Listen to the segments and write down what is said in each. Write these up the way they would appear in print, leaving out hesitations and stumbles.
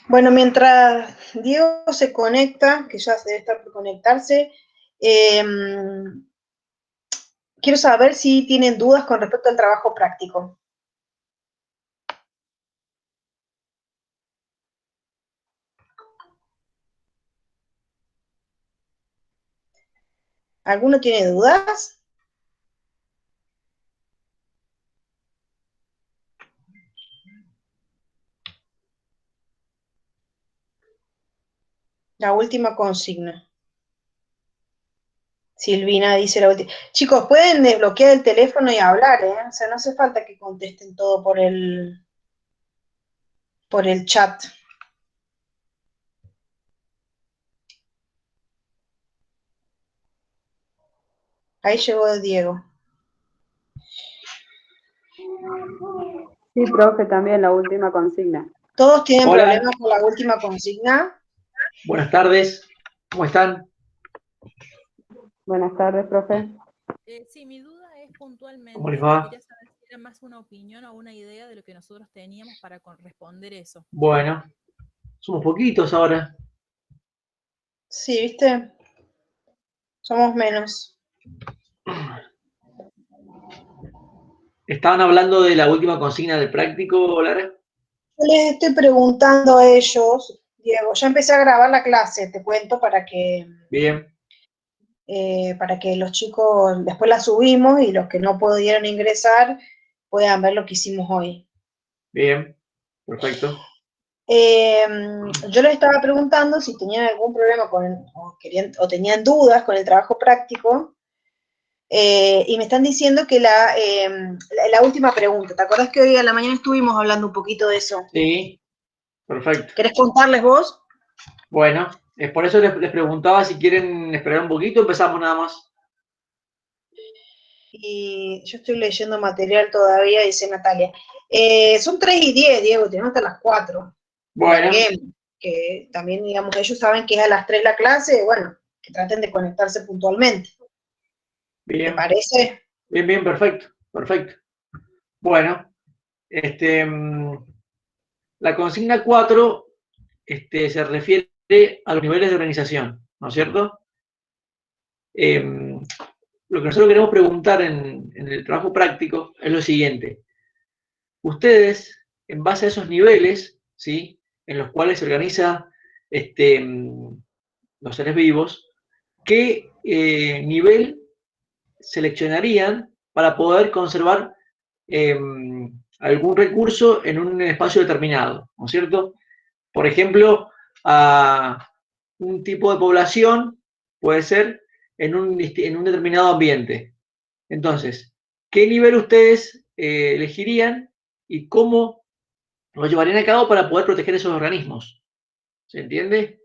Bueno, mientras Diego se conecta, que ya debe estar por conectarse, quiero saber si tienen dudas con respecto al trabajo práctico. ¿Alguno tiene dudas? La última consigna. Silvina dice la última. Chicos, pueden desbloquear el teléfono y hablar, ¿eh? O sea, no hace falta que contesten todo por el chat. Ahí llegó Diego. Sí, profe, también la última consigna. ¿Todos tienen Hola. problemas con la última consigna? Buenas tardes, ¿cómo están? Buenas tardes, profe. Sí, mi duda es puntualmente, ¿Cómo les va? quería saber si era más una opinión o una idea de lo que nosotros teníamos para responder eso. Bueno, somos poquitos ahora. Sí, ¿viste? Somos menos. ¿Estaban hablando de la última consigna del práctico, Lara? Yo les estoy preguntando a ellos, Diego, ya empecé a grabar la clase, te cuento, Bien, para que los chicos, después la subimos y los que no pudieron ingresar puedan ver lo que hicimos hoy. bien, perfecto. Yo les estaba preguntando si tenían algún problema o tenían dudas con el trabajo práctico, y me están diciendo que la última pregunta, ¿te acuerdas que hoy a la mañana estuvimos hablando un poquito de eso? Sí, perfecto. ¿Querés contarles vos? Bueno, es por eso les preguntaba si quieren esperar un poquito, empezamos nada más. Y yo estoy leyendo material todavía, dice Natalia. Son 3:10, Diego, tenemos hasta las 4. Bueno, Que también, digamos, ellos saben que es a las 3 la clase, bueno, que traten de conectarse puntualmente. ¿Te bien, parece? bien, bien, perfecto, perfecto. Bueno, la consigna 4 se refiere a los niveles de organización, ¿no es cierto? Lo que nosotros queremos preguntar en el trabajo práctico es lo siguiente. Ustedes, en base a esos niveles, ¿sí?, en los cuales se organiza los seres vivos, ¿qué nivel seleccionarían para poder conservar algún recurso en un espacio determinado, ¿no es cierto? Por ejemplo, a un tipo de población puede ser en un determinado ambiente. Entonces, ¿qué nivel ustedes elegirían y cómo lo llevarían a cabo para poder proteger esos organismos? ¿Se entiende?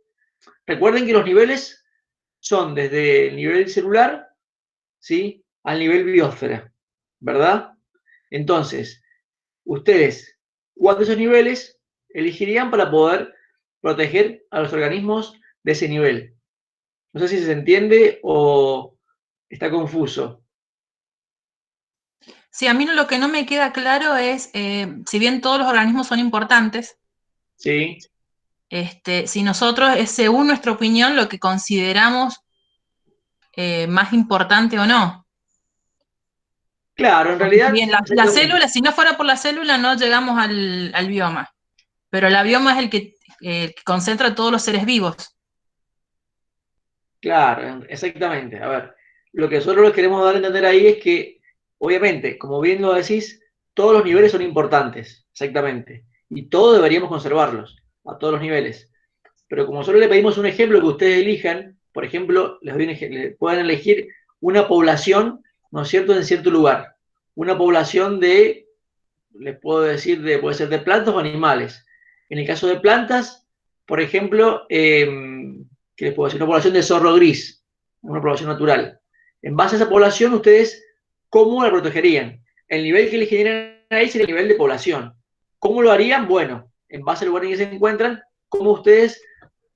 Recuerden que los niveles son desde el nivel celular, ¿sí?, al nivel biosfera, ¿verdad? Entonces, ustedes, ¿cuál de esos niveles elegirían para poder proteger a los organismos de ese nivel? No sé si se entiende o está confuso. Sí, a mí lo que no me queda claro es, si bien todos los organismos son importantes, Sí. Si nosotros es según nuestra opinión lo que consideramos más importante o no. Claro, en Porque si realidad, bien la célula, si no fuera por la célula, no llegamos al bioma. Pero el bioma es el que concentra todos los seres vivos. claro, exactamente. A ver, lo que nosotros les queremos dar a entender ahí es que, obviamente, como bien lo decís, todos los niveles son importantes, exactamente. Y todos deberíamos conservarlos, a todos los niveles. Pero como solo le pedimos un ejemplo que ustedes elijan, por ejemplo, pueden elegir una población, ¿no es cierto?, en cierto lugar. Una población les puedo decir, puede ser de plantas o animales. En el caso de plantas, por ejemplo, ¿qué les puedo decir? Una población de zorro gris, una población natural. En base a esa población, ustedes, ¿cómo la protegerían? El nivel que elegirían ahí sería el nivel de población. ¿Cómo lo harían? Bueno, en base al lugar en que se encuentran, ¿cómo ustedes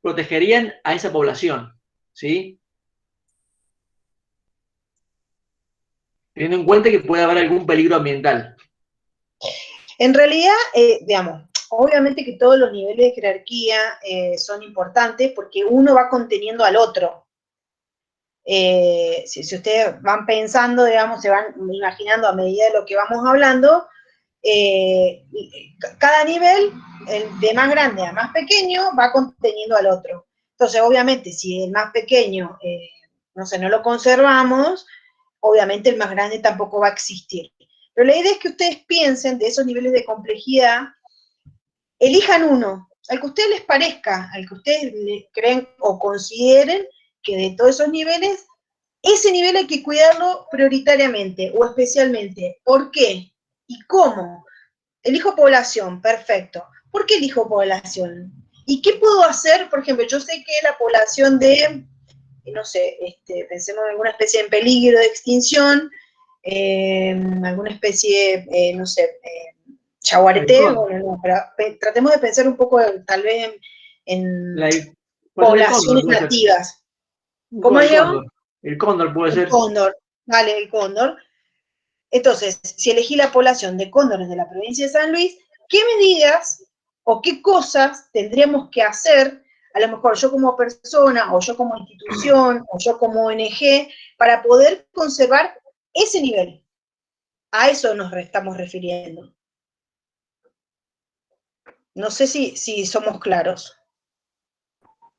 protegerían a esa población? ¿Sí? Teniendo en cuenta que puede haber algún peligro ambiental. En realidad, digamos, obviamente que todos los niveles de jerarquía son importantes porque uno va conteniendo al otro. Si ustedes van pensando, digamos, se van imaginando a medida de lo que vamos hablando, cada nivel, de más grande a más pequeño, va conteniendo al otro. Entonces, obviamente, si el más pequeño, no sé, no lo conservamos, obviamente el más grande tampoco va a existir. Pero la idea es que ustedes piensen de esos niveles de complejidad, elijan uno, al que a ustedes les parezca, al que ustedes creen o consideren que de todos esos niveles, ese nivel hay que cuidarlo prioritariamente o especialmente. ¿Por qué? ¿Y cómo? Elijo población, perfecto. ¿Por qué elijo población? ¿Y qué puedo hacer? Por ejemplo, yo sé que la población de, no sé, pensemos en alguna especie en peligro de extinción, alguna especie, no sé, yaguareté, bueno, no, pero tratemos de pensar un poco tal vez en poblaciones nativas. ¿Cómo digo? El cóndor puede ser. El cóndor, vale, el cóndor. Entonces, si elegí la población de cóndores de la provincia de San Luis, ¿qué medidas o qué cosas tendríamos que hacer, a lo mejor yo como persona, o yo como institución, o yo como ONG, para poder conservar ese nivel? A eso nos estamos refiriendo. No sé si somos claros.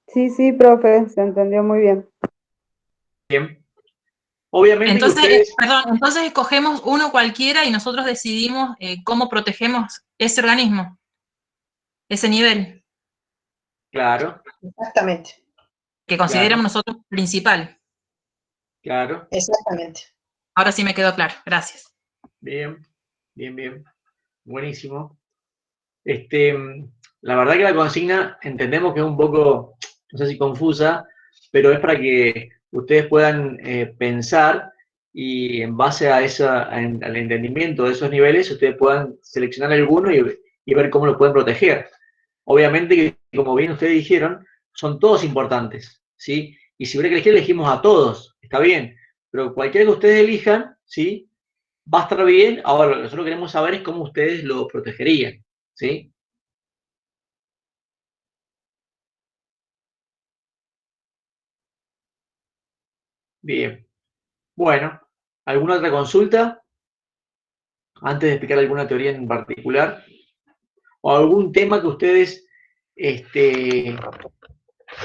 Sí, profe, se entendió muy bien. Bien. Obviamente entonces, que ustedes... entonces escogemos uno cualquiera y nosotros decidimos cómo protegemos ese organismo, ese nivel. Claro. Exactamente. Que consideramos nosotros principal. Claro. Exactamente. Ahora sí me quedó claro, gracias. Bien. Buenísimo. La verdad que la consigna entendemos que es un poco, no sé si confusa, pero es para que ustedes puedan pensar y en base a al entendimiento de esos niveles, ustedes puedan seleccionar alguno y ver cómo lo pueden proteger. Obviamente que, como bien ustedes dijeron, son todos importantes, ¿sí? Y si hubiera que elegir, elegimos a todos, está bien, pero cualquiera que ustedes elijan, ¿sí? Va a estar bien. Ahora, lo que nosotros queremos saber es cómo ustedes lo protegerían, ¿sí? Bien. Bueno, ¿alguna otra consulta? Antes de explicar alguna teoría en particular. ¿O algún tema que ustedes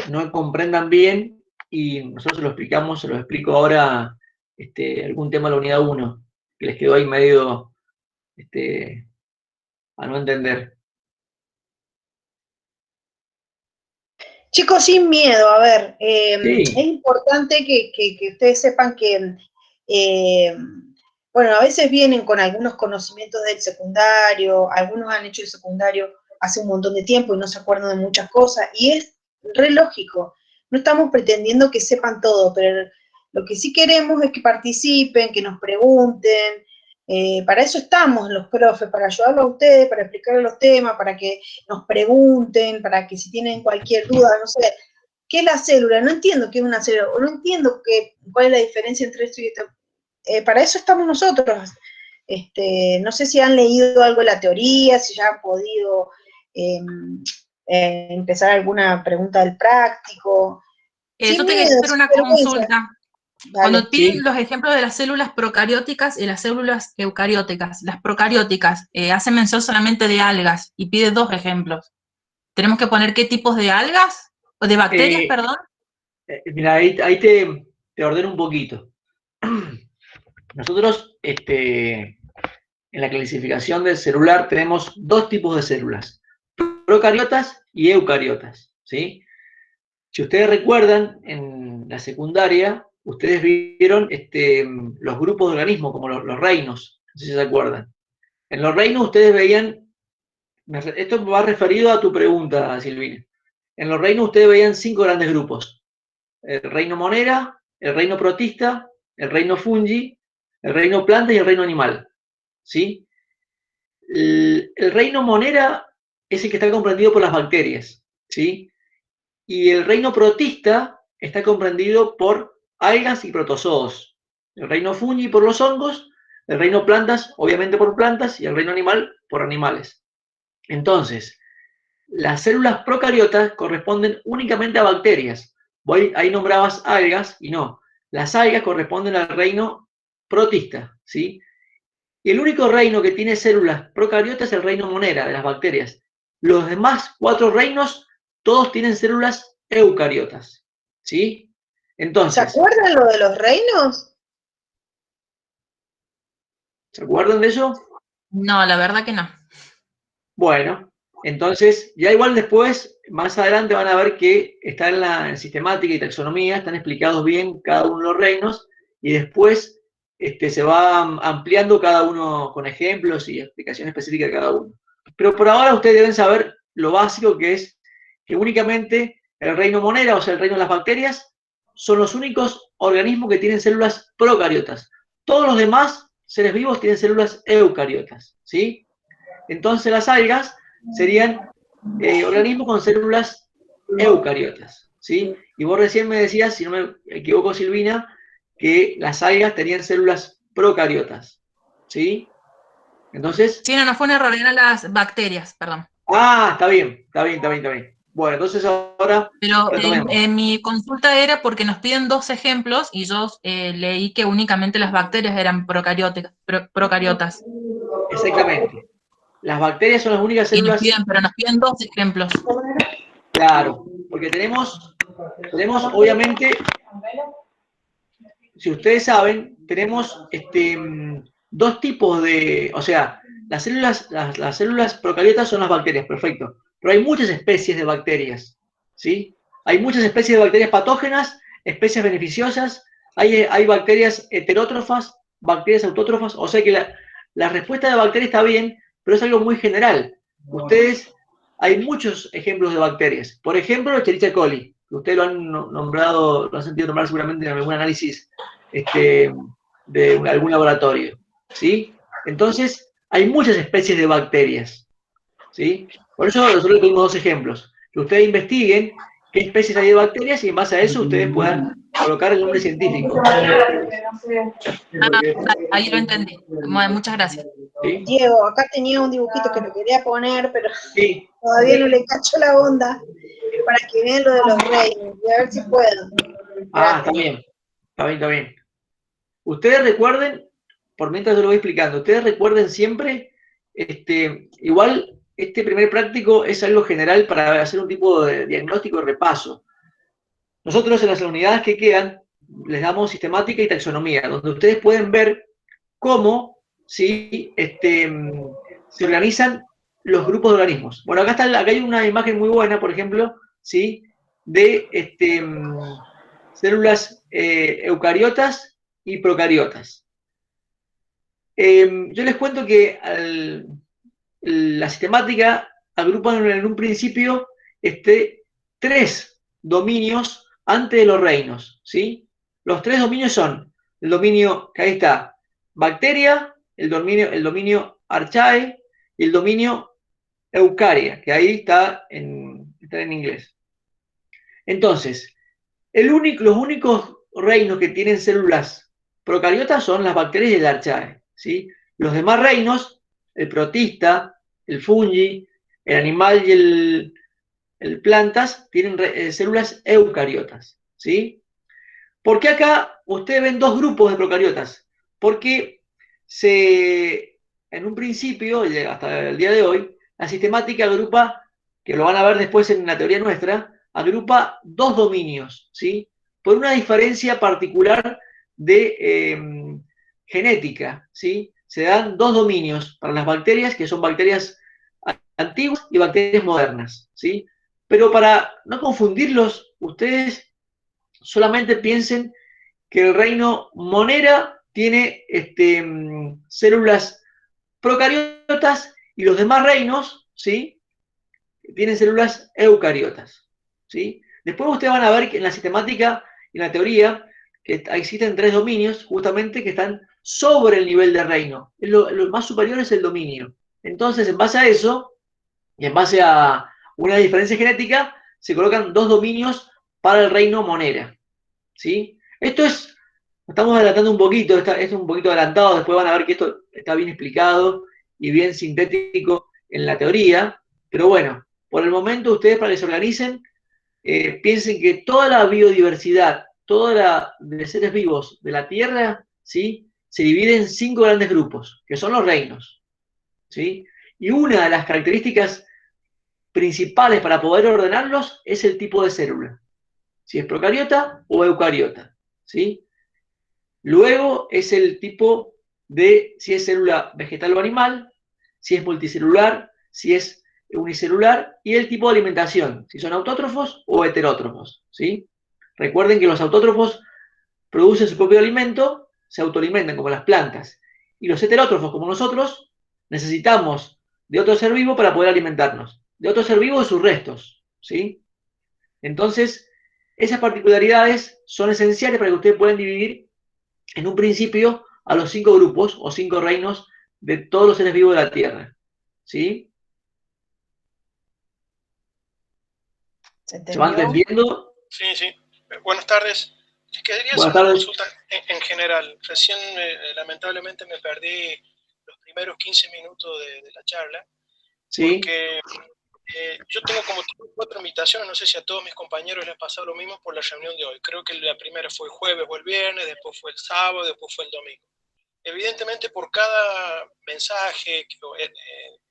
no comprendan bien y nosotros se lo explicamos, se lo explico ahora, algún tema de la unidad 1, que les quedó ahí medio a no entender? Chicos, sin miedo, a ver, Sí. es importante que ustedes sepan que, bueno, a veces vienen con algunos conocimientos del secundario, algunos han hecho el secundario hace un montón de tiempo y no se acuerdan de muchas cosas, y es re lógico, no estamos pretendiendo que sepan todo, pero lo que sí queremos es que participen, que nos pregunten, para eso estamos los profes, para ayudarlos a ustedes, para explicarles los temas, para que nos pregunten, para que si tienen cualquier duda, no sé, ¿qué es la célula? No entiendo qué es una célula, o no entiendo cuál es la diferencia entre esto y esto. Para eso estamos nosotros. No sé si han leído algo de la teoría, si ya han podido empezar alguna pregunta del práctico. Yo te quería hacer una consulta. Dale. Cuando piden los ejemplos de las células procarióticas y las células eucarióticas, las procarióticas hacen mención solamente de algas y pide 2 ejemplos. ¿Tenemos que poner qué tipos de algas? ¿O de bacterias, perdón? Mira, ahí te ordeno un poquito. Nosotros, en la clasificación del celular tenemos 2 tipos de células, procariotas y eucariotas, ¿sí? Si ustedes recuerdan, en la secundaria, ustedes vieron los grupos de organismos, como los reinos, no sé si se acuerdan. En los reinos ustedes veían, esto va referido a tu pregunta, Silvina. En los reinos ustedes veían 5 grandes grupos. El reino monera, el reino protista, el reino fungi, el reino planta y el reino animal, ¿sí? El reino monera es el que está comprendido por las bacterias, ¿sí? Y el reino protista está comprendido por algas y protozoos. El reino fungi por los hongos, el reino plantas, obviamente por plantas, y el reino animal por animales. Entonces, las células procariotas corresponden únicamente a bacterias. Ahí nombrabas algas y no. Las algas corresponden al reino protista, ¿sí? Y el único reino que tiene células procariotas es el reino Monera, de las bacterias. Los demás 4 reinos, todos tienen células eucariotas, ¿sí? ¿Se Entonces, acuerdan lo de los reinos? ¿se acuerdan de eso? No, la verdad que no. Bueno, entonces, ya igual después, más adelante van a ver que está en sistemática y taxonomía, están explicados bien cada uno de los reinos, y después se va ampliando cada uno con ejemplos y explicación específica de cada uno. Pero por ahora ustedes deben saber lo básico, que es que únicamente el reino Monera, o sea, el reino de las bacterias, son los únicos organismos que tienen células procariotas. Todos los demás seres vivos tienen células eucariotas, ¿sí? Entonces las algas serían organismos con células eucariotas, ¿sí? Y vos recién me decías, si no me equivoco, Silvina, que las algas tenían células procariotas, ¿sí? Entonces, Sí, no fue un error, eran las bacterias, perdón. está bien, está bien, está bien, está bien. Bueno, entonces ahora Pero retomemos. mi consulta era porque nos piden 2 ejemplos y yo leí que únicamente las bacterias eran procariotas. Exactamente. Las bacterias son las únicas Y células, pero nos piden 2 ejemplos. claro, porque tenemos obviamente, si ustedes saben, tenemos 2 tipos de, o sea, las células procariotas son las bacterias, perfecto, pero hay muchas especies de bacterias, ¿sí? Hay muchas especies de bacterias patógenas, especies beneficiosas, hay bacterias heterótrofas, bacterias autótrofas, o sea que la respuesta de bacteria está bien, pero es algo muy general. Ustedes, hay muchos ejemplos de bacterias, por ejemplo, Escherichia coli, que ustedes lo han nombrado, lo han sentido nombrar seguramente en algún análisis de algún laboratorio, ¿sí? Entonces, hay muchas especies de bacterias, ¿sí? Por eso nosotros le pedimos 2 ejemplos. Que ustedes investiguen qué especies hay de bacterias y en base a eso ustedes puedan colocar el nombre científico de las bacterias. Ahí lo entendí. Muchas gracias. ¿Sí? Diego, acá tenía un dibujito que lo quería poner, pero Sí. todavía no le cacho la onda para que vean lo de los reinos. Y a ver si puedo. Está bien. Está bien, está bien. Ustedes recuerden, por mientras yo lo voy explicando, ustedes recuerden siempre, igual este primer práctico es algo general para hacer un tipo de diagnóstico y repaso. Nosotros en las unidades que quedan les damos sistemática y taxonomía, donde ustedes pueden ver cómo ¿sí? Se organizan los grupos de organismos. Bueno, acá hay una imagen muy buena, por ejemplo, ¿sí? De células eucariotas y procariotas. Yo les cuento que la sistemática agrupa en un principio 3 dominios antes de los reinos, ¿sí? Los 3 dominios son el dominio, que ahí está, bacteria, el dominio archae y el dominio eucaria, que ahí está en inglés. Entonces, los únicos reinos que tienen células procariotas son las bacterias y el archae, ¿sí? Los demás reinos, el protista, el fungi, el animal y el plantas, tienen células eucariotas, ¿sí? ¿Por qué acá ustedes ven 2 grupos de procariotas? Porque en un principio, hasta el día de hoy, la sistemática agrupa, que lo van a ver después en la teoría nuestra, agrupa 2 dominios, ¿sí? Por una diferencia particular de genética, ¿sí? Se dan 2 dominios para las bacterias, que son bacterias antiguas y bacterias modernas, ¿sí? Pero para no confundirlos, ustedes solamente piensen que el reino Monera tiene células procariotas y los demás reinos, ¿sí? Tienen células eucariotas, ¿sí? Después ustedes van a ver que en la sistemática y en la teoría que existen 3 dominios justamente que están sobre el nivel de reino. Lo más superior es el dominio. Entonces, en base a eso, y en base a una diferencia genética, se colocan 2 dominios para el reino Monera, ¿sí? Estamos adelantando un poquito, es un poquito adelantado, después van a ver que esto está bien explicado y bien sintético en la teoría, pero bueno, por el momento ustedes para que se organicen, piensen que toda la biodiversidad, toda la de seres vivos de la Tierra, ¿sí?, se divide en 5 grandes grupos, que son los reinos, ¿sí? Y una de las características principales para poder ordenarlos es el tipo de célula, si es procariota o eucariota, ¿sí? Luego es el tipo de si es célula vegetal o animal, si es multicelular, si es unicelular, y el tipo de alimentación, si son autótrofos o heterótrofos, ¿sí? Recuerden que los autótrofos producen su propio alimento, se autoalimentan como las plantas, y los heterótrofos, como nosotros, necesitamos de otro ser vivo para poder alimentarnos, de otro ser vivo de sus restos, ¿sí? Entonces, esas particularidades son esenciales para que ustedes puedan dividir en un principio a los 5 grupos o 5 reinos de todos los seres vivos de la Tierra, ¿sí? ¿Se va entendiendo? Sí, sí. Buenas tardes. Quería hacer Buenas una tardes. consulta en general. Recién, lamentablemente, me perdí los primeros 15 minutos de la charla, Sí. porque yo tengo como 4 invitaciones, no sé si a todos mis compañeros les ha pasado lo mismo por la reunión de hoy. Creo que la primera fue el jueves o el viernes, después fue el sábado, después fue el domingo. Evidentemente, por cada mensaje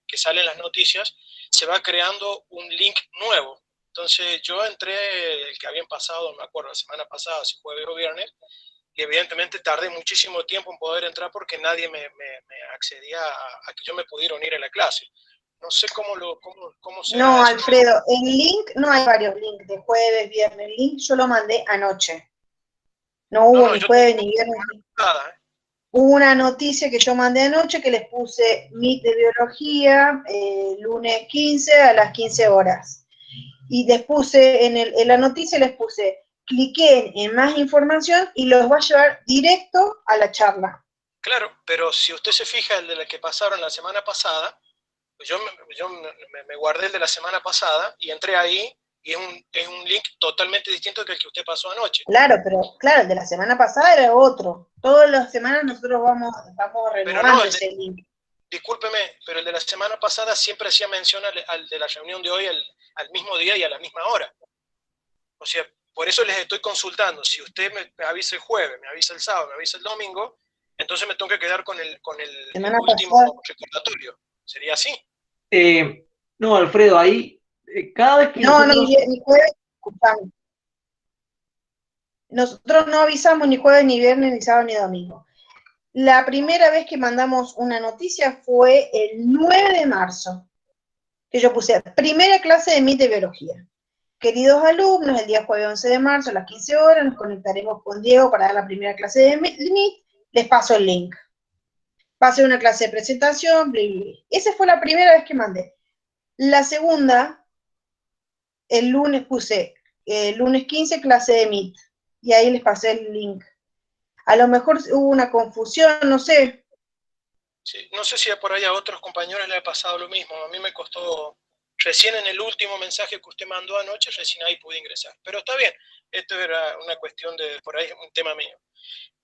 que sale en las noticias, se va creando un link nuevo. Entonces yo entré, el que habían pasado, no me acuerdo, la semana pasada, si jueves o viernes, y evidentemente tardé muchísimo tiempo en poder entrar porque nadie me accedía a que yo me pudiera unir a la clase. No sé cómo será No, eso. Alfredo, en link no hay varios links de jueves, viernes. El link yo lo mandé anoche. No hubo ni jueves ni viernes. Nada, Hubo una noticia que yo mandé anoche que les puse Meet de biología, lunes 15 a las 15 horas. Y les puse, en la noticia les puse, cliquen en más información y los va a llevar directo a la charla. Claro, pero si usted se fija el de la que pasaron la semana pasada, pues yo me guardé el de la semana pasada y entré ahí y es un link totalmente distinto que el que usted pasó anoche. Claro, pero claro, el de la semana pasada era otro. Todas las semanas nosotros vamos renovando ese link. Discúlpeme, pero el de la semana pasada siempre hacía mención al de la reunión de hoy al mismo día y a la misma hora. O sea, por eso les estoy consultando. Si usted me avisa el jueves, me avisa el sábado, me avisa el domingo, entonces me tengo que quedar con el último recordatorio. ¿Sería así? No, Alfredo, ahí cada vez que No, nosotros... ni jueves, escuchamos. Nosotros no avisamos ni jueves, ni viernes, ni sábado, ni domingo. La primera vez que mandamos una noticia fue el 9 de marzo, que yo puse primera clase de MIT de biología. Queridos alumnos, el día jueves 11 de marzo a las 15 horas nos conectaremos con Diego para dar la primera clase de MIT. Les paso el link. Va a ser una clase de presentación, bla, bla, bla. Esa fue la primera vez que mandé. La segunda, el lunes puse, lunes 15, clase de MIT. Y ahí les pasé el link. A lo mejor hubo una confusión, no sé. Sí, no sé si por ahí a otros compañeros les ha pasado lo mismo. A mí me costó, recién en el último mensaje que usted mandó anoche, recién ahí pude ingresar. Pero está bien, esto era una cuestión de, por ahí, un tema mío.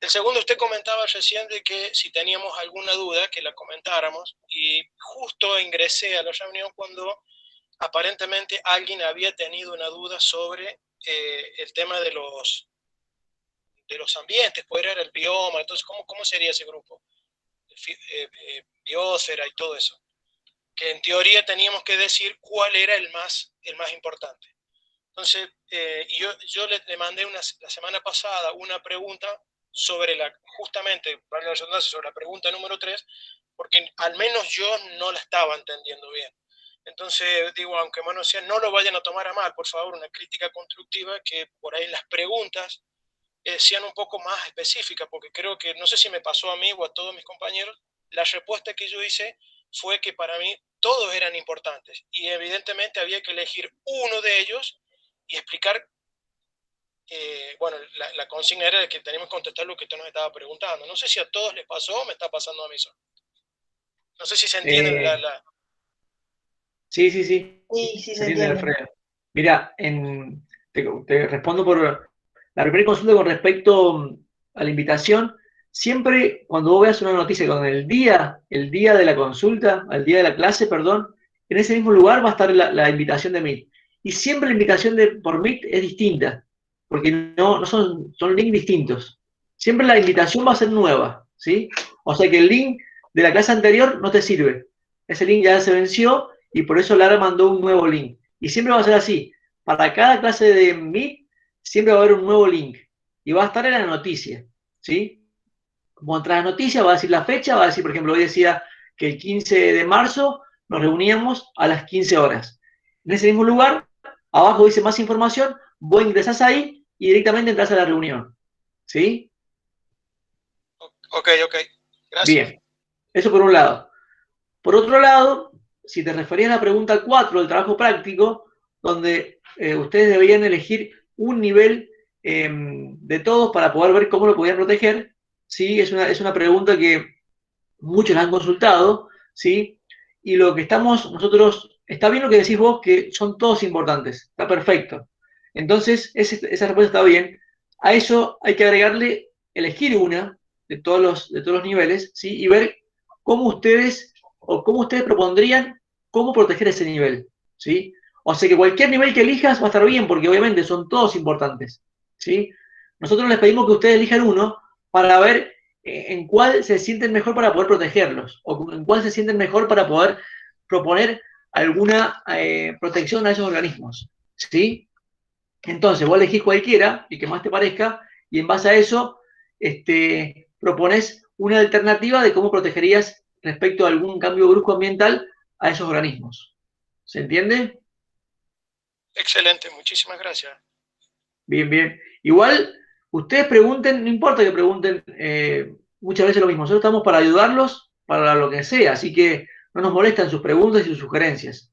El segundo, usted comentaba recién de que si teníamos alguna duda, que la comentáramos, y justo ingresé a la reunión cuando aparentemente alguien había tenido una duda sobre el tema de los ambientes, poder era el bioma, entonces, ¿cómo sería ese grupo? Biosfera y todo eso. Que en teoría teníamos que decir cuál era el más importante. Entonces, yo le mandé la semana pasada una pregunta sobre justamente, para la redundancia, sobre la pregunta número 3, porque al menos yo no la estaba entendiendo bien. Entonces, digo, aunque no lo vayan a tomar a mal, por favor, una crítica constructiva, que por ahí las preguntas sean un poco más específicas, porque creo que, no sé si me pasó a mí o a todos mis compañeros, la respuesta que yo hice fue que para mí todos eran importantes y evidentemente había que elegir uno de ellos y explicar, bueno, la consigna era de que teníamos que contestar lo que usted nos estaba preguntando. No sé si a todos les pasó o me está pasando a mí solo. No sé si se entiende Sí. Sí, se entiende. Alfredo. Mira, te respondo por la primera consulta con respecto a la invitación. Siempre cuando vos veas una noticia con el día de la consulta, al día de la clase, perdón, en ese mismo lugar va a estar la invitación de Meet. Y siempre la invitación por Meet es distinta, porque no son links distintos. Siempre la invitación va a ser nueva, ¿sí? O sea que el link de la clase anterior no te sirve. Ese link ya se venció y por eso Lara mandó un nuevo link. Y siempre va a ser así. Para cada clase de Meet, siempre va a haber un nuevo link. Y va a estar en la noticia, ¿sí? Como tras la noticia va a decir la fecha, va a decir, por ejemplo, hoy decía que el 15 de marzo nos reuníamos a las 15 horas. En ese mismo lugar, abajo dice más información, vos ingresás ahí y directamente entras a la reunión, ¿sí? Ok, gracias. Bien, eso por un lado. Por otro lado, si te referías a la pregunta 4 del trabajo práctico, donde ustedes debían elegir un nivel de todos para poder ver cómo lo podían proteger, ¿sí? Es una pregunta que muchos la han consultado, ¿sí? Y lo que estamos nosotros, está bien lo que decís vos, que son todos importantes, está perfecto. Entonces, esa respuesta está bien. A eso hay que agregarle, elegir una de todos los niveles, ¿sí? Y ver cómo ustedes propondrían cómo proteger ese nivel, ¿sí? O sea que cualquier nivel que elijas va a estar bien, porque obviamente son todos importantes, ¿sí? Nosotros les pedimos que ustedes elijan uno para ver en cuál se sienten mejor para poder protegerlos, o en cuál se sienten mejor para poder proponer alguna protección a esos organismos, ¿sí? Entonces, vos elegís cualquiera, el que más te parezca, y en base a eso, propones una alternativa de cómo protegerías respecto a algún cambio brusco ambiental a esos organismos. ¿Se entiende? Excelente, muchísimas gracias. Bien, bien. Igual, ustedes pregunten, no importa que pregunten muchas veces lo mismo, nosotros estamos para ayudarlos para lo que sea, así que no nos molestan sus preguntas y sus sugerencias.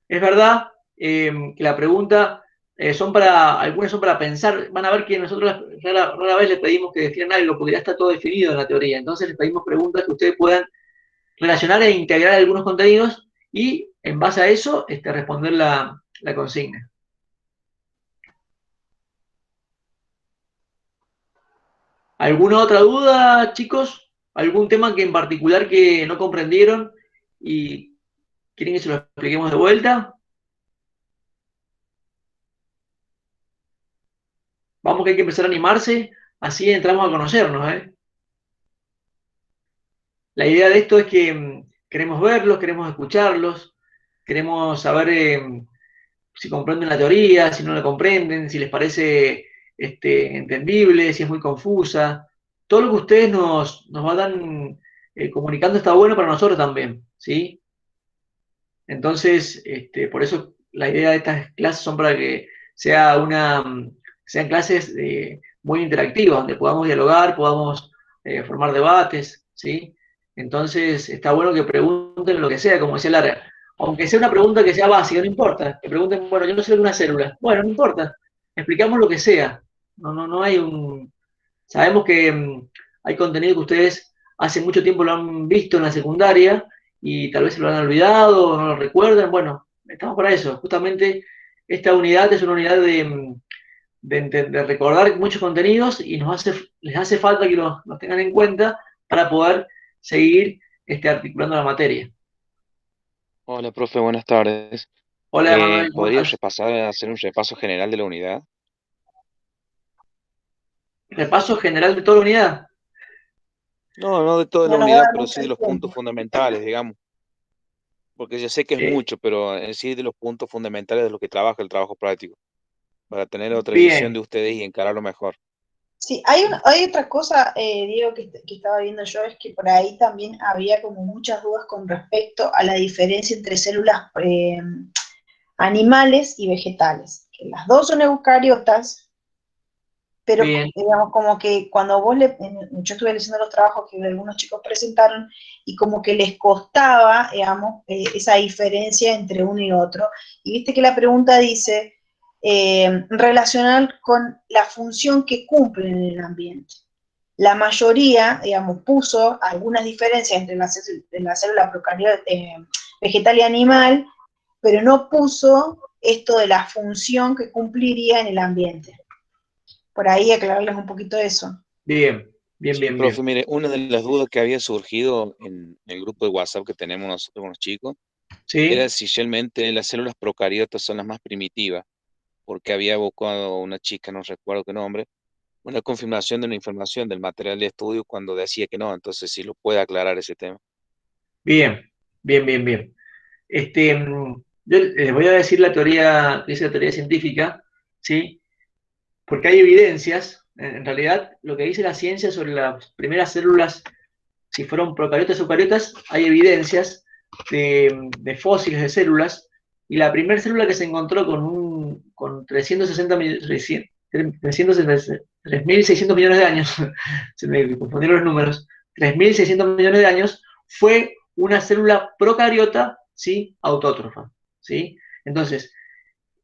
Es verdad que la pregunta algunas son para pensar, van a ver que nosotros rara vez les pedimos que definan algo, porque ya está todo definido en la teoría, entonces les pedimos preguntas que ustedes puedan relacionar e integrar algunos contenidos y en base a eso responder la consigna. ¿Alguna otra duda, chicos? ¿Algún tema que en particular que no comprendieron y quieren que se lo expliquemos de vuelta? Vamos que hay que empezar a animarse, así entramos a conocernos, ¿eh? La idea de esto es que queremos verlos, queremos escucharlos, queremos saber si comprenden la teoría, si no la comprenden, si les parece entendible, si es muy confusa. Todo lo que ustedes nos van comunicando está bueno para nosotros también, ¿sí? Entonces, por eso la idea de estas clases son para que sean clases muy interactivas, donde podamos dialogar, podamos formar debates, ¿sí? Entonces, está bueno que pregunten lo que sea, como decía Lara. Aunque sea una pregunta que sea básica, no importa. Que pregunten, bueno, yo no sé lo que es una célula. Bueno, no importa. Explicamos lo que sea. No hay un... Sabemos que hay contenido que ustedes hace mucho tiempo lo han visto en la secundaria y tal vez se lo han olvidado o no lo recuerdan. Bueno, estamos para eso. Justamente esta unidad es una unidad de recordar muchos contenidos y les hace falta que los tengan en cuenta para poder seguir articulando la materia. Hola, profe, buenas tardes. Hola, Manuel, ¿cómo ¿Podría estás? hacer un repaso general de la unidad? Repaso general de toda la unidad. No, no de toda la No nos va a unidad, dar pero mucho sí de el los puntos tiempo. fundamentales, digamos. Porque yo sé que es Eh, mucho, pero en sí de los puntos fundamentales de lo que trabaja el trabajo práctico, para tener otra visión bien, de ustedes y encararlo mejor. Sí, hay otra cosa, Diego, que estaba viendo yo, es que por ahí también había como muchas dudas con respecto a la diferencia entre células animales y vegetales. Que las dos son eucariotas, pero bien, digamos como que cuando yo estuve leyendo los trabajos que algunos chicos presentaron y como que les costaba, digamos, esa diferencia entre uno y otro. Y viste que la pregunta dice, relacionar con la función que cumplen en el ambiente. La mayoría, digamos, puso algunas diferencias entre la célula procariota, vegetal y animal, pero no puso esto de la función que cumpliría en el ambiente. Por ahí aclararles un poquito eso. bien, bien, Sí, bien, profe, bien. mire, una de las dudas que había surgido en el grupo de WhatsApp que tenemos nosotros con los chicos ¿Sí? era si realmente las células procariotas son las más primitivas, porque había buscado una chica, no recuerdo qué nombre, una confirmación de una información del material de estudio cuando decía que no, entonces si lo puede aclarar ese tema. Bien, bien, bien, bien. Yo les voy a decir la teoría, que es la teoría científica, ¿sí? Porque hay evidencias, en realidad, lo que dice la ciencia sobre las primeras células, si fueron procariotas o eucariotas, hay evidencias de fósiles de células, y la primera célula que se encontró con 3.600 millones de años, se me confundieron los números, 3.600 millones de años, fue una célula procariota, ¿sí? Autótrofa, ¿sí? Entonces,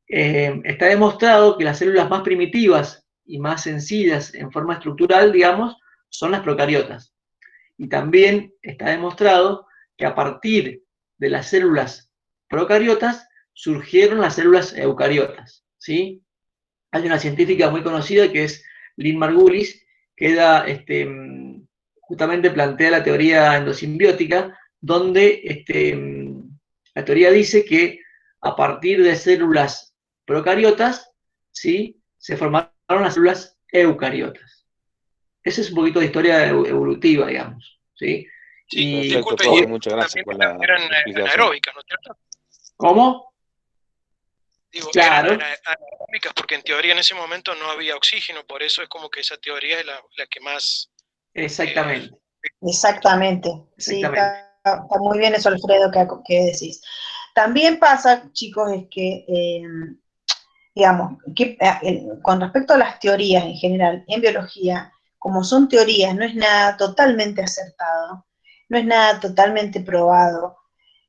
está demostrado que las células más primitivas y más sencillas en forma estructural, digamos, son las procariotas. Y también está demostrado que a partir de las células procariotas surgieron las células eucariotas, ¿sí? Hay una científica muy conocida que es Lynn Margulis, que justamente plantea la teoría endosimbiótica, donde la teoría dice que a partir de células procariotas, ¿sí? Se formaron las células eucariotas. Esa es un poquito de historia evolutiva, digamos, ¿sí? Sí, Y, Perfecto, disculpe, profe, muchas gracias también por la eran explicación. anaeróbicas, ¿no es cierto? ¿cómo? Digo, Claro. eran anaeróbicas porque en teoría en ese momento no había oxígeno, por eso es como que esa teoría es la que más... Exactamente. Exactamente, sí, está muy bien eso, Alfredo, que decís. También pasa, chicos, es que, digamos, con respecto a las teorías en general, en biología, como son teorías, no es nada totalmente acertado, no es nada totalmente probado.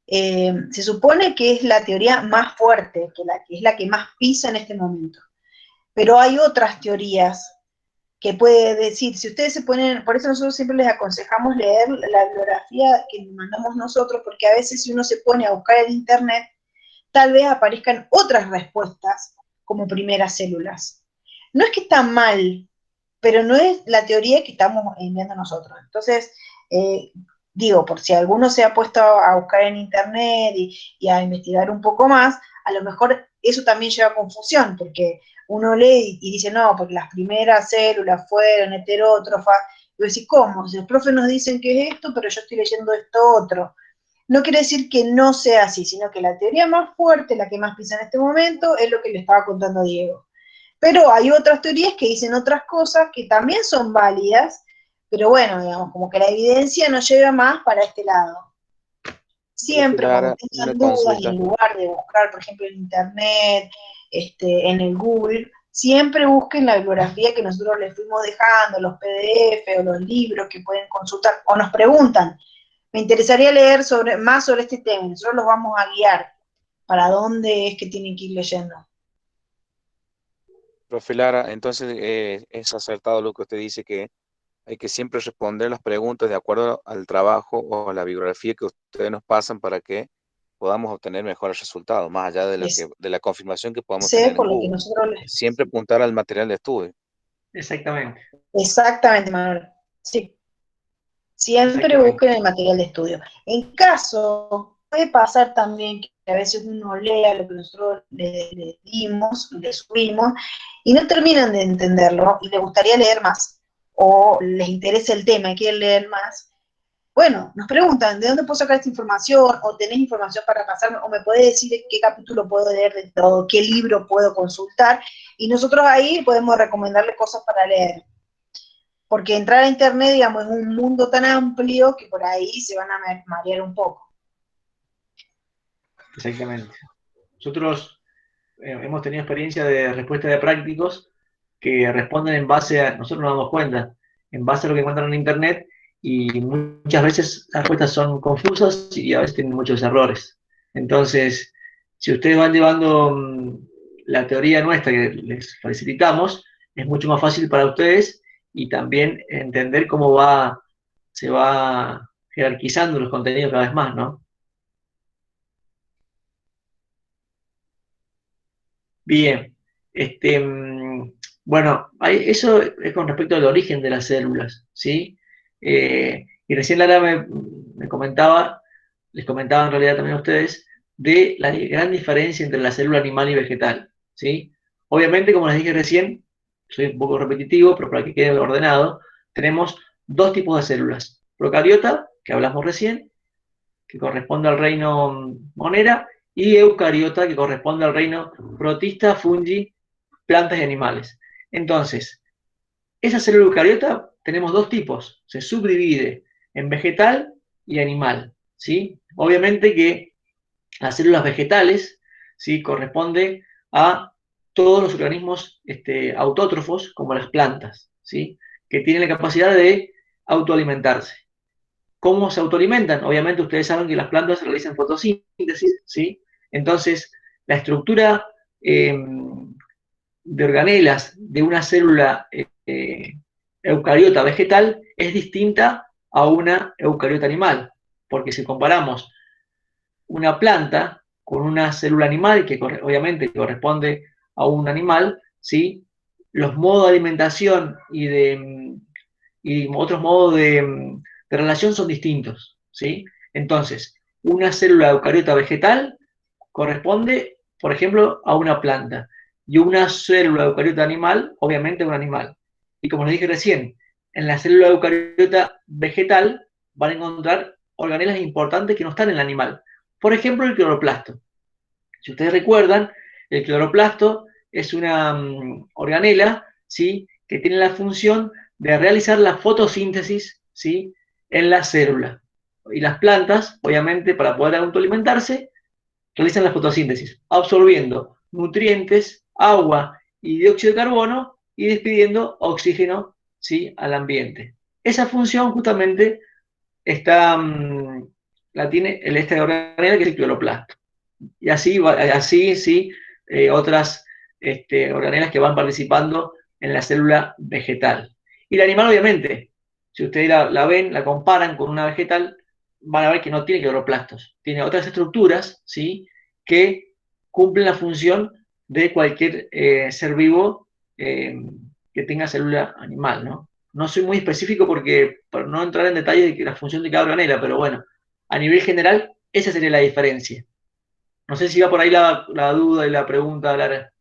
Se supone que es la teoría más fuerte, que es la que más pisa en este momento. Pero hay otras teorías que puede decir, si ustedes se ponen, por eso nosotros siempre les aconsejamos leer la bibliografía que mandamos nosotros, porque a veces si uno se pone a buscar en internet, tal vez aparezcan otras respuestas como primeras células. No es que está mal, pero no es la teoría que estamos enviando nosotros. Entonces, digo, por si alguno se ha puesto a buscar en internet y a investigar un poco más, a lo mejor eso también lleva a confusión, porque uno lee y dice, no, porque las primeras células fueron heterótrofas, y vos decís, ¿cómo? Si los profes nos dicen que es esto, pero yo estoy leyendo esto otro. No quiere decir que no sea así, sino que la teoría más fuerte, la que más pisa en este momento, es lo que le estaba contando Diego. Pero hay otras teorías que dicen otras cosas que también son válidas, pero bueno, digamos, como que la evidencia nos lleva más para este lado. Siempre cuando Una tengan dudas, y consulta. en lugar de buscar, por ejemplo, en internet, en el Google, siempre busquen la bibliografía que nosotros les fuimos dejando, los PDF o los libros que pueden consultar, o nos preguntan, me interesaría leer más sobre este tema, nosotros los vamos a guiar para dónde es que tienen que ir leyendo. Profe Lara, entonces es acertado lo que usted dice, que hay que siempre responder las preguntas de acuerdo al trabajo o a la bibliografía que ustedes nos pasan para que podamos obtener mejores resultados, más allá de de la confirmación que podamos Sé tener en por lo que Google. nosotros Siempre apuntar al material de estudio. Exactamente. Exactamente, Manuel. Sí. Siempre Exactamente. busquen el material de estudio. En caso, puede pasar también que a veces uno lea lo que nosotros le dimos, le subimos, y no terminan de entenderlo, y les gustaría leer más, o les interesa el tema y quieren leer más. Bueno, nos preguntan, ¿de dónde puedo sacar esta información? ¿O tenés información para pasarme? ¿O me podés decir qué capítulo puedo leer de todo? ¿Qué libro puedo consultar? Y nosotros ahí podemos recomendarle cosas para leer. Porque entrar a internet, digamos, es un mundo tan amplio que por ahí se van a marear un poco. Exactamente. Nosotros hemos tenido experiencia de respuesta de prácticos que responden en base a, nosotros nos damos cuenta, en base a lo que encuentran en internet, y muchas veces las respuestas son confusas y a veces tienen muchos errores. Entonces, si ustedes van llevando la teoría nuestra que les facilitamos, es mucho más fácil para ustedes y también entender cómo se va jerarquizando los contenidos cada vez más, ¿no? Bien, bueno, eso es con respecto al origen de las células, ¿sí? Y recién Lara me comentaba les comentaba en realidad también a ustedes, de la gran diferencia entre la célula animal y vegetal, ¿sí? Obviamente, como les dije recién, soy un poco repetitivo, pero para que quede ordenado, tenemos dos tipos de células. Procariota, que hablamos recién, que corresponde al reino monera, y eucariota, que corresponde al reino protista, fungi, plantas y animales. Entonces, esa célula eucariota tenemos dos tipos, se subdivide en vegetal y animal, ¿sí? Obviamente que las células vegetales, ¿sí? Corresponde a todos los organismos autótrofos, como las plantas, ¿sí? Que tienen la capacidad de autoalimentarse. ¿Cómo se autoalimentan? Obviamente ustedes saben que las plantas realizan fotosíntesis, ¿sí? Entonces, la estructura de organelas de una célula eucariota vegetal es distinta a una eucariota animal, porque si comparamos una planta con una célula animal, que obviamente corresponde a un animal, ¿sí? Los modos de alimentación y otros modos de relación son distintos, ¿sí? Entonces, una célula eucariota vegetal corresponde, por ejemplo, a una planta, y una célula eucariota animal, obviamente, a un animal. Y como les dije recién, en la célula eucariota vegetal van a encontrar organelas importantes que no están en el animal. Por ejemplo, el cloroplasto. Si ustedes recuerdan, el cloroplasto es una organela, ¿sí? Que tiene la función de realizar la fotosíntesis, ¿sí? En la célula. Y las plantas, obviamente, para poder autoalimentarse, realizan la fotosíntesis, absorbiendo nutrientes, agua y dióxido de carbono y despidiendo oxígeno, ¿sí? Al ambiente. Esa función justamente la tiene esta organela, que es el cloroplasto. Y así sí, otras organelas que van participando en la célula vegetal. Y el animal, obviamente, si ustedes la ven, la comparan con una vegetal, van a ver que no tiene cloroplastos, tiene otras estructuras, ¿sí? Que cumplen la función de cualquier ser vivo que tenga célula animal, ¿no? No soy muy específico para no entrar en detalle de la función de cada organela, pero bueno, a nivel general, esa sería la diferencia. No sé si va por ahí la duda y la pregunta, Lara.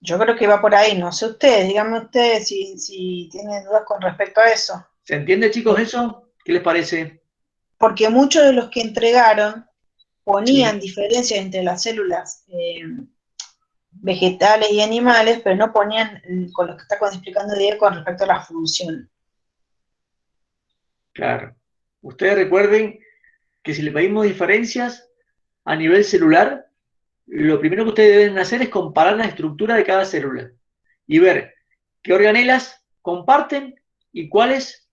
Yo creo que va por ahí, no sé ustedes, díganme ustedes si tienen dudas con respecto a eso. ¿Se entiende, chicos, eso? ¿Qué les parece? Porque muchos de los que entregaron ponían Sí. diferencias entre las células vegetales y animales, pero no ponían con lo que está explicando Diego con respecto a la función. Claro. Ustedes recuerden que si le pedimos diferencias a nivel celular, lo primero que ustedes deben hacer es comparar la estructura de cada célula y ver qué organelas comparten y cuáles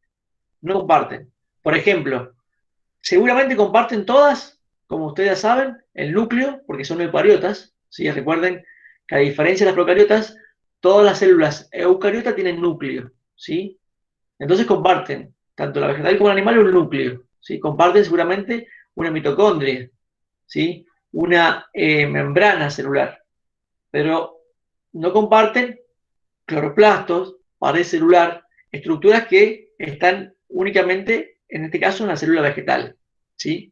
no comparten. Por ejemplo, seguramente comparten todas, como ustedes ya saben, el núcleo, porque son eucariotas, ¿sí? Recuerden que a diferencia de las procariotas, todas las células eucariotas tienen núcleo, ¿sí? Entonces comparten, tanto la vegetal como el animal, un núcleo, ¿sí? Comparten seguramente una mitocondria, ¿sí? Una membrana celular, pero no comparten cloroplastos, pared celular, estructuras que están únicamente, en este caso, en la célula vegetal, ¿sí?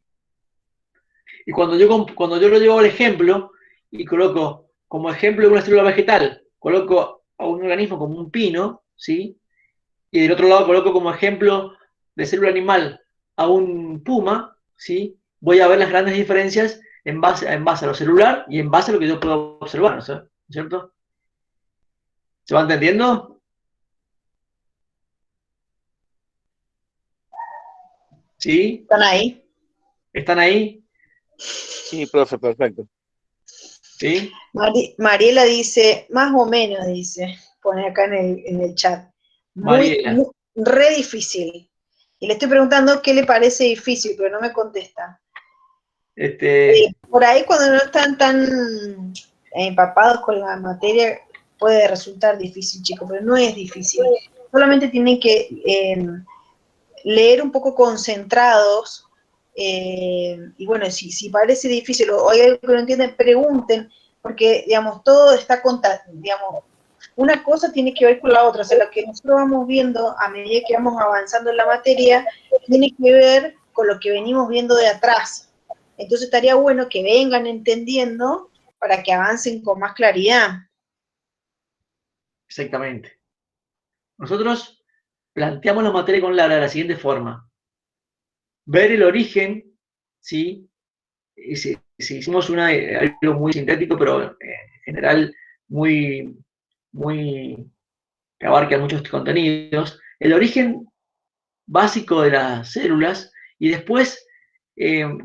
Y cuando yo lo llevo al ejemplo y coloco como ejemplo de una célula vegetal, coloco a un organismo como un pino, ¿sí? Y del otro lado coloco como ejemplo de célula animal a un puma, ¿sí? Voy a ver las grandes diferencias en base a lo celular y en base a lo que yo puedo observar, ¿no es cierto? ¿Se va entendiendo? ¿Sí? ¿Están ahí? ¿Están ahí? Sí, profe, perfecto. ¿Sí? Mariela dice, más o menos, dice, pone acá en el chat. Mariela. Re difícil. Y le estoy preguntando qué le parece difícil, pero no me contesta. Por ahí cuando no están tan empapados con la materia puede resultar difícil, chicos, pero no es difícil. Solamente tienen que leer un poco concentrados y bueno, si parece difícil o hay algo que no entienden, pregunten, porque, digamos, todo está digamos, una cosa tiene que ver con la otra, o sea, lo que nosotros vamos viendo a medida que vamos avanzando en la materia, tiene que ver con lo que venimos viendo de atrás. Entonces estaría bueno que vengan entendiendo para que avancen con más claridad. Exactamente. Nosotros planteamos la materia con Lara de la siguiente forma. Ver el origen, ¿sí? Si hicimos algo muy sintético, pero en general muy que abarca muchos contenidos, el origen básico de las células y después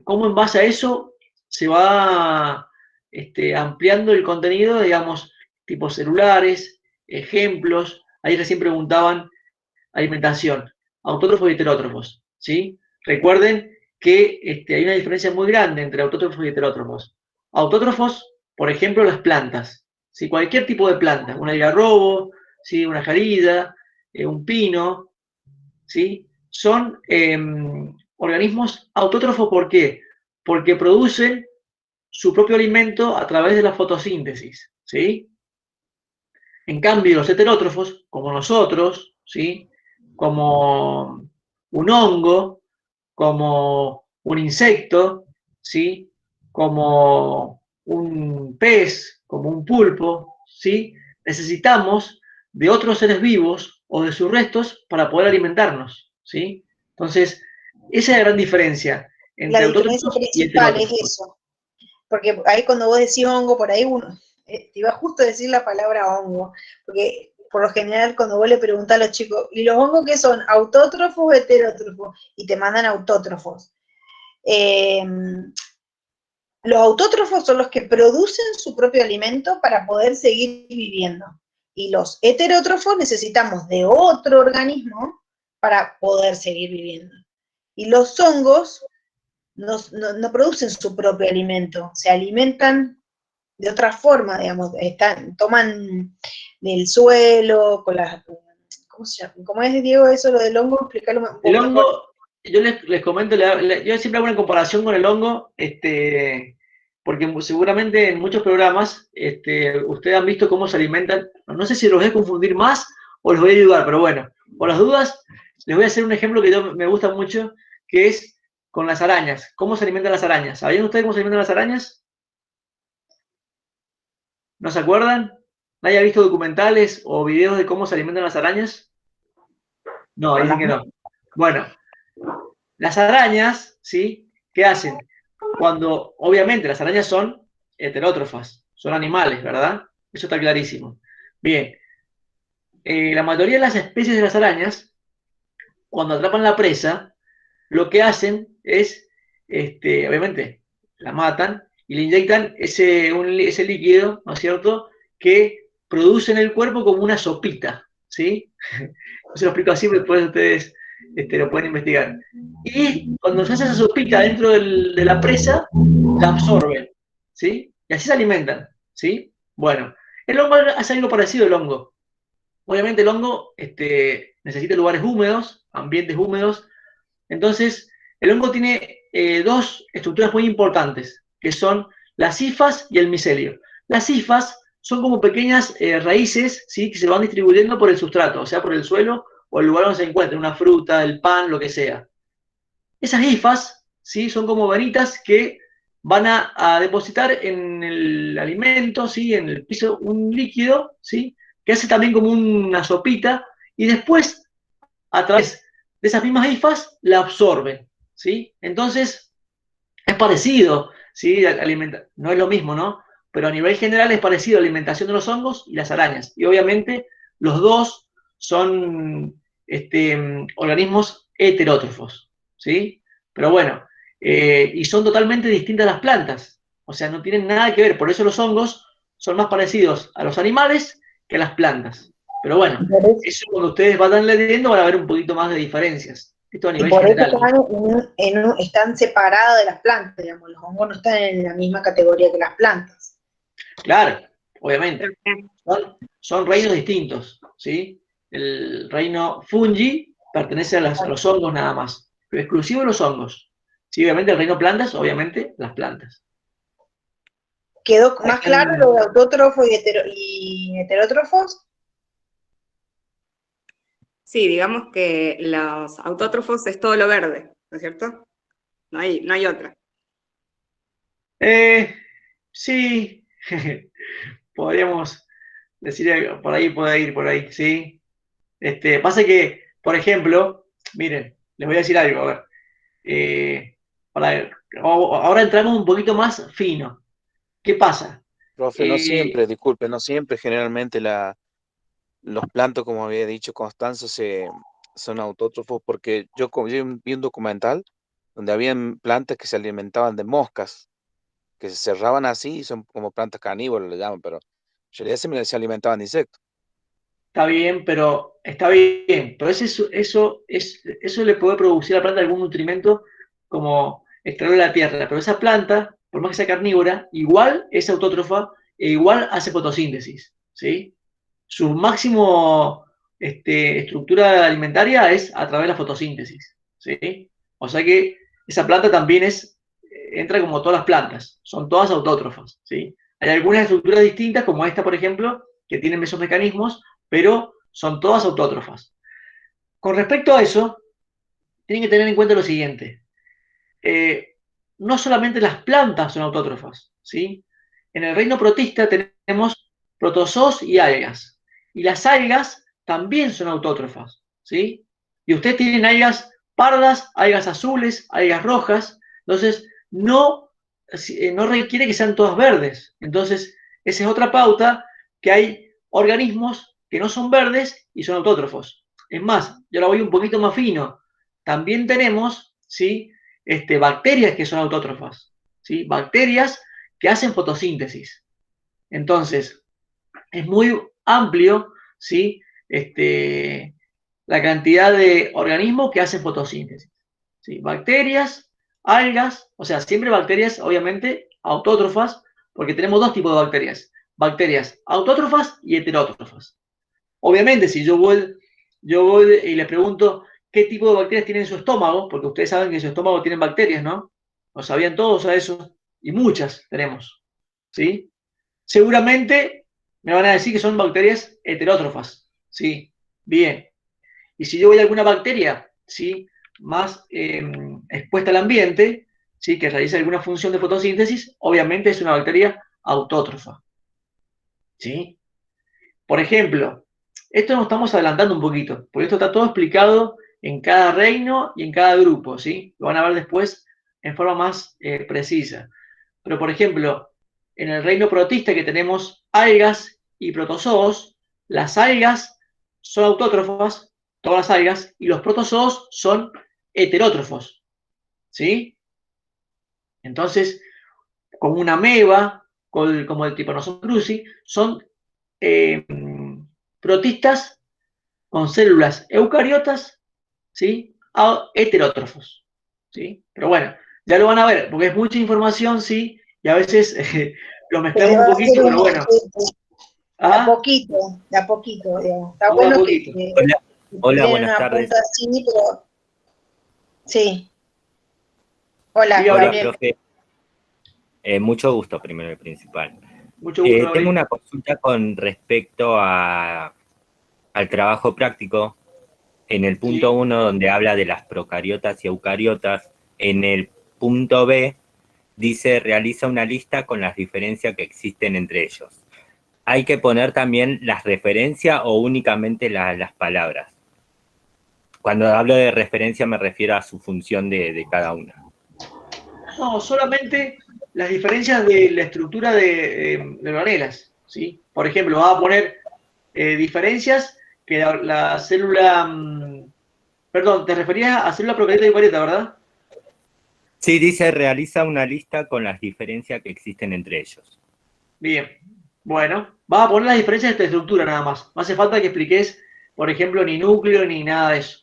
cómo en base a eso se va ampliando el contenido, digamos, tipos celulares, ejemplos. Ahí recién preguntaban alimentación, autótrofos y heterótrofos, ¿sí? Recuerden que hay una diferencia muy grande entre autótrofos y heterótrofos. Autótrofos, por ejemplo, las plantas, ¿sí? Cualquier tipo de planta, un algarrobo, ¿sí? Una jarida, un pino, ¿sí? Son organismos autótrofos, ¿por qué? Porque producen su propio alimento a través de la fotosíntesis, ¿sí? En cambio, los heterótrofos, como nosotros, ¿sí? Como un hongo, como un insecto, ¿sí? Como un pez, como un pulpo, ¿sí? Necesitamos de otros seres vivos o de sus restos para poder alimentarnos, ¿sí? Entonces, esa es la gran diferencia La entre diferencia autótrofos y principal es heterótrofos. eso, porque ahí cuando vos decís hongo, por ahí uno, te iba justo a decir la palabra hongo, porque por lo general cuando vos le preguntás a los chicos, ¿y los hongos qué son? ¿Autótrofos o heterótrofos? Y te mandan autótrofos. Los autótrofos son los que producen su propio alimento para poder seguir viviendo. Y los heterótrofos necesitamos de otro organismo para poder seguir viviendo. Y los hongos no producen su propio alimento, se alimentan de otra forma, digamos, toman del suelo, con las, ¿cómo se llama? ¿Cómo es, Diego, eso, lo del hongo? Explícalo un poco. El hongo, yo les comento, yo siempre hago una comparación con el hongo, porque seguramente en muchos programas ustedes han visto cómo se alimentan. No sé si los voy a confundir más o los voy a ayudar, pero bueno, por las dudas, les voy a hacer un ejemplo que me gusta mucho, que es con las arañas. ¿Cómo se alimentan las arañas? ¿Sabían ustedes cómo se alimentan las arañas? ¿No se acuerdan? ¿Nadie ha visto documentales o videos de cómo se alimentan las arañas? No, dicen que no. Bueno, las arañas, ¿sí? ¿Qué hacen? Cuando, obviamente, las arañas son heterótrofas, son animales, ¿verdad? Eso está clarísimo. Bien, la mayoría de las especies de las arañas, cuando atrapan la presa, lo que hacen es, obviamente, la matan y le inyectan ese líquido, ¿no es cierto?, que produce en el cuerpo como una sopita, ¿sí? Se lo explico así, pero después ustedes lo pueden investigar. Y cuando se hace esa sopita dentro de la presa, la absorben, ¿sí? Y así se alimentan, ¿sí? Bueno, el hongo hace algo parecido al hongo. Obviamente el hongo necesita lugares húmedos, ambientes húmedos. Entonces, el hongo tiene dos estructuras muy importantes, que son las hifas y el micelio. Las hifas son como pequeñas raíces, ¿sí?, que se van distribuyendo por el sustrato, o sea, por el suelo o el lugar donde se encuentre, una fruta, el pan, lo que sea. Esas hifas, ¿sí?, son como venitas que van a depositar en el alimento, ¿sí?, en el piso, un líquido, ¿sí?, que hace también como una sopita, y después, a través de esas mismas hifas, la absorben, ¿sí? Entonces, es parecido, ¿sí? No es lo mismo, ¿no? Pero a nivel general es parecido a la alimentación de los hongos y las arañas. Y obviamente los dos son organismos heterótrofos, ¿sí? Pero bueno, y son totalmente distintas las plantas. O sea, no tienen nada que ver. Por eso los hongos son más parecidos a los animales que a las plantas. Pero bueno, eso cuando ustedes vayan leyendo van a ver un poquito más de diferencias. Esto a nivel general. Están separadas de las plantas, digamos, los hongos no están en la misma categoría que las plantas. Claro, obviamente. Son reinos distintos, ¿sí? El reino fungi pertenece a los hongos nada más, pero exclusivo de los hongos. Sí, obviamente el reino plantas, obviamente las plantas. ¿Quedó más claro lo de autótrofos y heterótrofos? Sí, digamos que los autótrofos es todo lo verde, ¿no es cierto? No hay otra. Sí, podríamos decir algo, por ahí puede ir, por ahí, ¿sí? Pasa que, por ejemplo, miren, les voy a decir algo, a ver. Ahora entramos un poquito más fino. ¿Qué pasa? Profe, no siempre, disculpe, no siempre, generalmente los plantos, como había dicho Constanzo, son autótrofos, porque yo vi un documental donde habían plantas que se alimentaban de moscas, que se cerraban así y son como plantas canívoras, le llaman, pero en realidad se alimentaban de insectos. Está bien, pero eso le puede producir a la planta algún nutrimento como extraer de la tierra, pero esa planta, por más que sea carnívora, igual es autótrofa e igual hace fotosíntesis, ¿sí? Su máximo estructura alimentaria es a través de la fotosíntesis, ¿sí? O sea que esa planta también entra como todas las plantas, son todas autótrofas, ¿sí? Hay algunas estructuras distintas, como esta, por ejemplo, que tienen esos mecanismos, pero son todas autótrofas. Con respecto a eso, tienen que tener en cuenta lo siguiente. No solamente las plantas son autótrofas, ¿sí? En el reino protista tenemos protozoos y algas. Y las algas también son autótrofas, ¿sí? Y ustedes tienen algas pardas, algas azules, algas rojas. Entonces, no requiere que sean todas verdes. Entonces, esa es otra pauta, que hay organismos que no son verdes y son autótrofos. Es más, yo la voy un poquito más fino. También tenemos, ¿sí? Bacterias que son autótrofas, ¿sí? Bacterias que hacen fotosíntesis. Entonces, es muy amplio, ¿sí? La cantidad de organismos que hacen fotosíntesis, ¿sí? Bacterias, algas, o sea, siempre bacterias, obviamente, autótrofas, porque tenemos dos tipos de bacterias autótrofas y heterótrofas. Obviamente, si yo voy y les pregunto qué tipo de bacterias tiene en su estómago, porque ustedes saben que en su estómago tienen bacterias, ¿no? ¿Lo sabían todos a eso? Y muchas tenemos, ¿sí? Seguramente me van a decir que son bacterias heterótrofas, ¿sí? Bien. Y si yo voy a alguna bacteria, ¿sí? Más expuesta al ambiente, ¿sí? Que realiza alguna función de fotosíntesis, obviamente es una bacteria autótrofa, ¿sí? Por ejemplo, esto nos estamos adelantando un poquito, porque esto está todo explicado en cada reino y en cada grupo, ¿sí? Lo van a ver después en forma más precisa. Pero, por ejemplo, en el reino protista que tenemos algas y protozoos, las algas son autótrofas, todas las algas, y los protozoos son heterótrofos, ¿sí? Entonces, como una ameba, como el Trypanosoma cruzi, son protistas con células eucariotas, ¿sí? Heterótrofos, ¿sí? Pero bueno, ya lo van a ver, porque es mucha información, ¿sí? Y a veces lo mezclamos un poquito, pero bueno. De a poquito, digamos. Está bueno que Hola, tienen buenas una tardes. punta así, pero... Sí. Hola, Sí, Gabriel. Profe. Mucho gusto, primero y principal. Mucho gusto, Gabriel. Tengo una consulta con respecto al trabajo práctico. En el punto 1, donde habla de las procariotas y eucariotas, en el punto B dice, realiza una lista con las diferencias que existen entre ellos. ¿Hay que poner también las referencias o únicamente las palabras? Cuando hablo de referencia me refiero a su función de cada una. No, solamente las diferencias de la estructura de organelas, ¿sí? Por ejemplo, vas a poner diferencias que la célula... perdón, te referías a célula procariota y eucariota, ¿verdad? Sí, dice, realiza una lista con las diferencias que existen entre ellos. Bien, bueno, vas a poner las diferencias de esta estructura nada más. No hace falta que expliques, por ejemplo, ni núcleo ni nada de eso.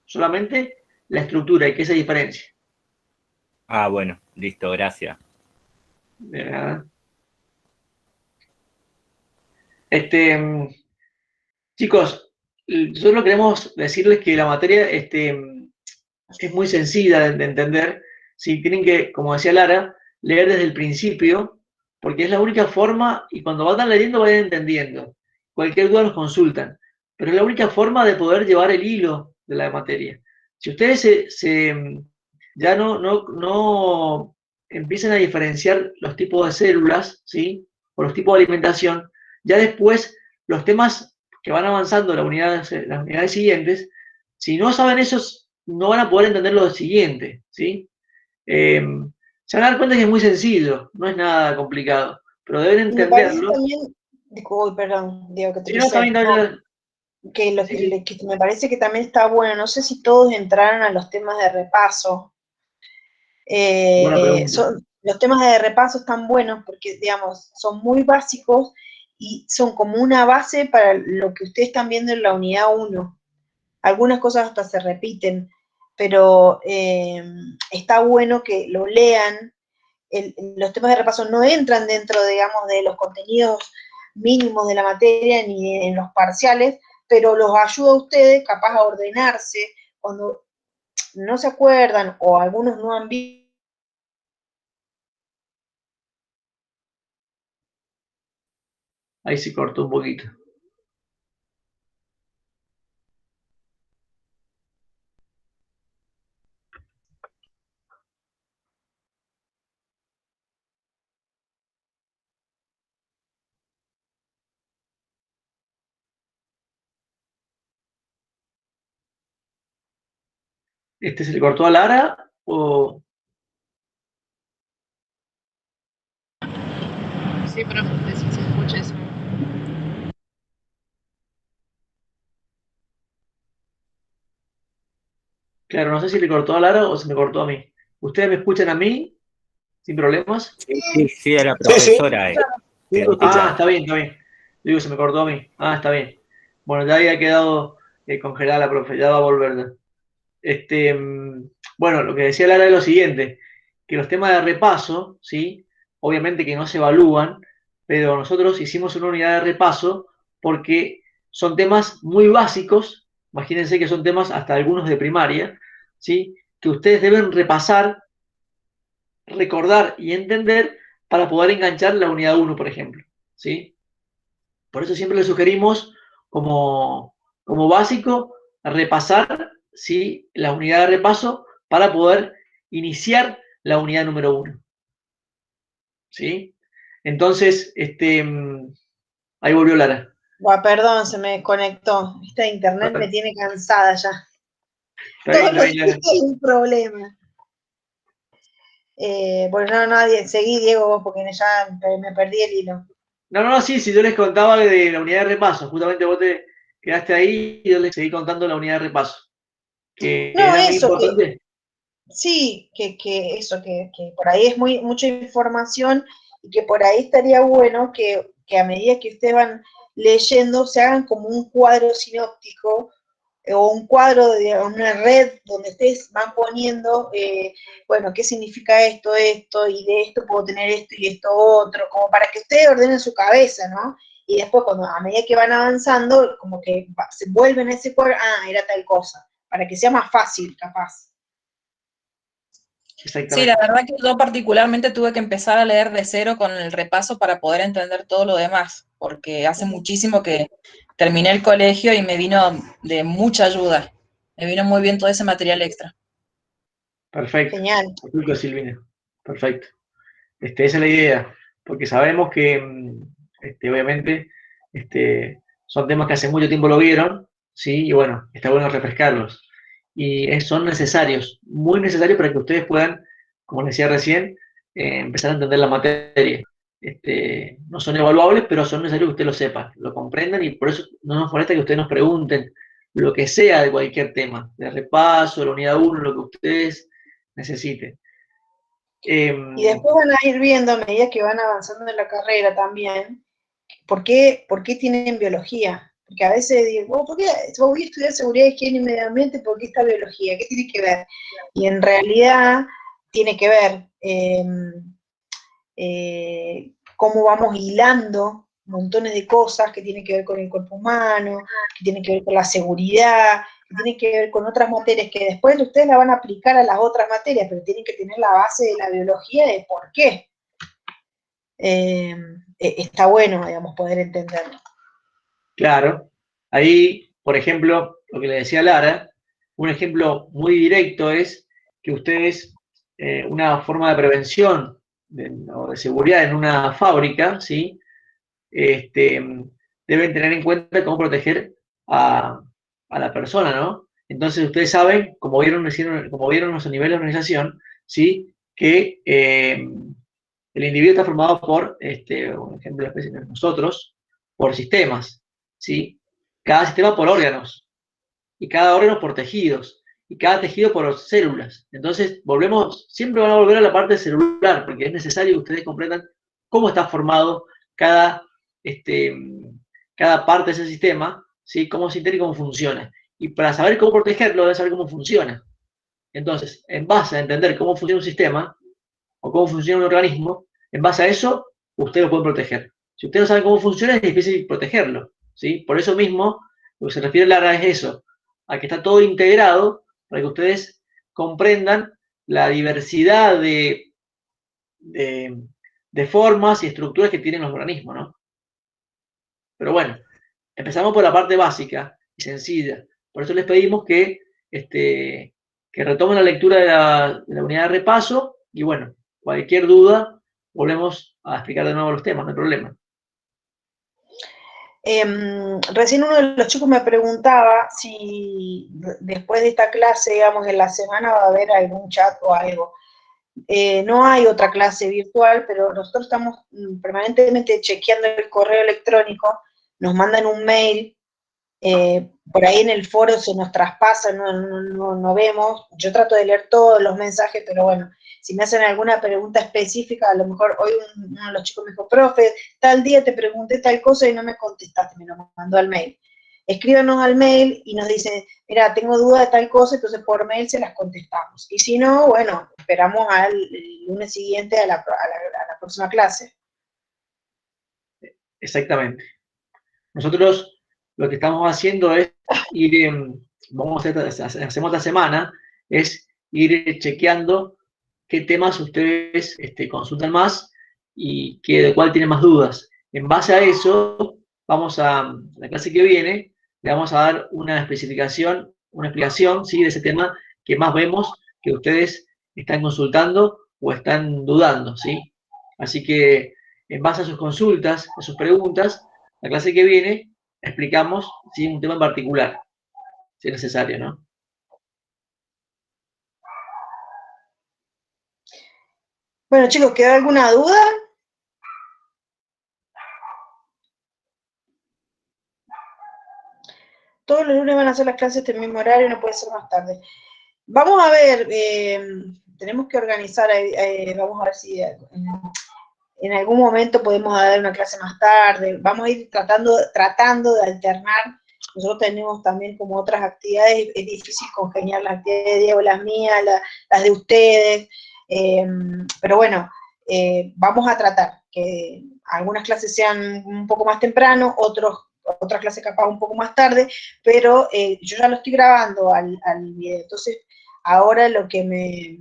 Solamente la estructura y qué se diferencia. Ah, bueno, listo, gracias. De nada. Chicos, solo queremos decirles que la materia es muy sencilla de entender. Si tienen que, como decía Lara, leer desde el principio, porque es la única forma, y cuando vayan leyendo vayan entendiendo. Cualquier duda nos consultan. pero es la única forma de poder llevar el hilo de la materia. Si ustedes ya no empiezan a diferenciar los tipos de células, ¿sí? O los tipos de alimentación, ya después los temas que van avanzando en las unidades siguientes, si no saben esos, no van a poder entender lo siguiente, ¿sí? Se van a dar cuenta que es muy sencillo, no es nada complicado, pero deben Y me parece entenderlo. también, uy, perdón, Diego, que te Si no, está bien, que lo sí, que me parece que también está bueno, no sé si todos entraron a los temas de repaso. buena pregunta. Los temas de repaso están buenos porque, digamos, son muy básicos y son como una base para lo que ustedes están viendo en la unidad 1. Algunas cosas hasta se repiten, pero está bueno que lo lean. Los temas de repaso no entran dentro, digamos, de los contenidos mínimos de la materia ni en los parciales, pero los ayuda a ustedes capaz a ordenarse cuando no se acuerdan o algunos no han visto. Ahí se cortó un poquito. ¿Se le cortó a Lara o...? Sí, profe, si se escucha eso. Claro, no sé si le cortó a Lara o se me cortó a mí. ¿Ustedes me escuchan a mí sin problemas? Sí, a la profesora. Está bien, está bien. Digo, se me cortó a mí. Está bien. Bueno, ya había quedado congelada la profe, ya va a volver ya. Bueno, lo que decía Lara es lo siguiente, que los temas de repaso, ¿sí? Obviamente que no se evalúan, pero nosotros hicimos una unidad de repaso porque son temas muy básicos, imagínense que son temas hasta algunos de primaria, ¿sí? Que ustedes deben repasar, recordar y entender para poder enganchar la unidad 1, por ejemplo, ¿sí? Por eso siempre les sugerimos como básico repasar, ¿sí? La unidad de repaso para poder iniciar la unidad número 1. ¿Sí? Entonces, ahí volvió Lara. Perdón, se me desconectó. Esta internet me tiene cansada ya. Está bien, Todos los Lara. días hay un problema. Bueno, no, seguí, Diego, vos, porque ya me perdí el hilo. No, sí, yo les contaba de la unidad de repaso. Justamente vos te quedaste ahí y yo les seguí contando la unidad de repaso. Que No, era muy eso, importante. sí, que por ahí es mucha información y que por ahí estaría bueno que a medida que ustedes van leyendo se hagan como un cuadro sinóptico o un cuadro de una red donde ustedes van poniendo, bueno, qué significa esto, y de esto puedo tener esto y esto otro, como para que ustedes ordenen su cabeza, ¿no? Y después, a medida que van avanzando, como que se vuelven a ese cuadro, era tal cosa, para que sea más fácil, capaz. Sí, la verdad que yo particularmente tuve que empezar a leer de cero con el repaso para poder entender todo lo demás, porque hace muchísimo que terminé el colegio y me vino de mucha ayuda. Me vino muy bien todo ese material extra. Perfecto. Genial. Perfecto, Silvina. Perfecto. Esa es la idea, porque sabemos que, obviamente, son temas que hace mucho tiempo lo vieron, ¿sí? Y bueno, está bueno refrescarlos. Y son necesarios, muy necesarios para que ustedes puedan, como les decía recién, empezar a entender la materia. No son evaluables, pero son necesarios que ustedes lo sepan, lo comprendan, y por eso no nos molesta que ustedes nos pregunten lo que sea de cualquier tema, de repaso, de la unidad 1, lo que ustedes necesiten. Y después van a ir viendo a medida que van avanzando en la carrera también, ¿por qué tienen biología? Porque a veces digo, ¿por qué voy a estudiar seguridad, higiene y medio ambiente? ¿Por qué esta biología? ¿Qué tiene que ver? Y en realidad tiene que ver cómo vamos hilando montones de cosas que tienen que ver con el cuerpo humano, que tienen que ver con la seguridad, que tienen que ver con otras materias que después ustedes la van a aplicar a las otras materias, pero tienen que tener la base de la biología de por qué. Está bueno, digamos, poder entenderlo. Claro, ahí por ejemplo, lo que le decía Lara, un ejemplo muy directo es que ustedes, una forma de prevención o de seguridad en una fábrica, ¿sí? Deben tener en cuenta cómo proteger a la persona, ¿no? Entonces ustedes saben, como vieron a nivel de organización, ¿sí? Que el individuo está formado por, un ejemplo específico, nosotros, por sistemas, ¿sí? Cada sistema por órganos, y cada órgano por tejidos, y cada tejido por células. Entonces, siempre van a volver a la parte celular, porque es necesario que ustedes comprendan cómo está formado cada, cada parte de ese sistema, ¿sí? Cómo se integra y cómo funciona. Y para saber cómo protegerlo, deben saber cómo funciona. Entonces, en base a entender cómo funciona un sistema, o cómo funciona un organismo, en base a eso, ustedes lo pueden proteger. Si ustedes no saben cómo funciona, es difícil protegerlo, ¿sí? Por eso mismo, lo que se refiere Lara es eso, a que está todo integrado para que ustedes comprendan la diversidad de formas y estructuras que tienen los organismos, ¿no? Pero bueno, empezamos por la parte básica y sencilla. Por eso les pedimos que retomen la lectura de la unidad de repaso y bueno, cualquier duda, volvemos a explicar de nuevo los temas, no hay problema. Recién uno de los chicos me preguntaba si después de esta clase, digamos, en la semana va a haber algún chat o algo. No hay otra clase virtual, pero nosotros estamos permanentemente chequeando el correo electrónico, nos mandan un mail, por ahí en el foro se nos traspasa, no vemos. Yo trato de leer todos los mensajes, pero bueno, si me hacen alguna pregunta específica, a lo mejor hoy uno de los chicos me dijo, profe, tal día te pregunté tal cosa y no me contestaste, me lo mandó al mail. Escríbanos al mail y nos dicen, mira, tengo duda de tal cosa, entonces por mail se las contestamos. Y si no, bueno, esperamos al lunes siguiente a la próxima clase. Exactamente. Nosotros lo que estamos haciendo es ir, hacemos esta semana, es ir chequeando qué temas ustedes consultan más y de cuál tienen más dudas. En base a eso, la clase que viene, le vamos a dar una especificación, una explicación, ¿sí? De ese tema que más vemos que ustedes están consultando o están dudando, ¿sí? Así que en base a sus consultas, a sus preguntas, la clase que viene explicamos, ¿sí? Un tema en particular, si es necesario, ¿no? Bueno, chicos, ¿quedó alguna duda? Todos los lunes van a hacer las clases este mismo horario, no puede ser más tarde. Vamos a ver, tenemos que organizar, vamos a ver si en algún momento podemos dar una clase más tarde, vamos a ir tratando de alternar. Nosotros tenemos también como otras actividades, es difícil congeniar las actividades de Diego, las mías, las de ustedes, pero bueno, vamos a tratar que algunas clases sean un poco más temprano, otras clases capaz un poco más tarde, pero yo ya lo estoy grabando al video, entonces ahora lo que me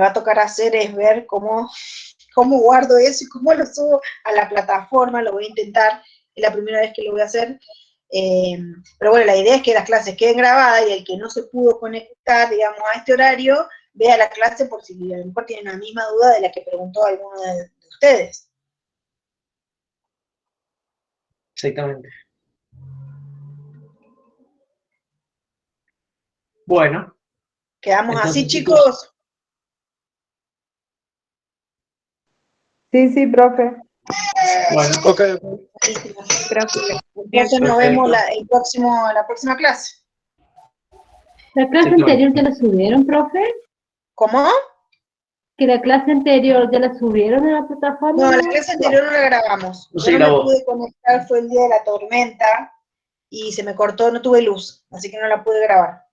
va a tocar hacer es ver cómo guardo eso y cómo lo subo a la plataforma, lo voy a intentar, es la primera vez que lo voy a hacer, pero bueno, la idea es que las clases queden grabadas y el que no se pudo conectar, digamos, a este horario, vea la clase por si a lo mejor tienen la misma duda de la que preguntó alguno de ustedes. Exactamente. Bueno. ¿Quedamos así, chicos? Sí, profe. Bueno, Ok. Entonces nos vemos la próxima clase. ¿La clase anterior ya la subieron, profe? ¿Cómo? ¿Que la clase anterior ya la subieron a la plataforma? No, la clase anterior no la grabamos. No Yo se no grabó. me pude conectar, fue el día de la tormenta y se me cortó, no tuve luz, así que no la pude grabar.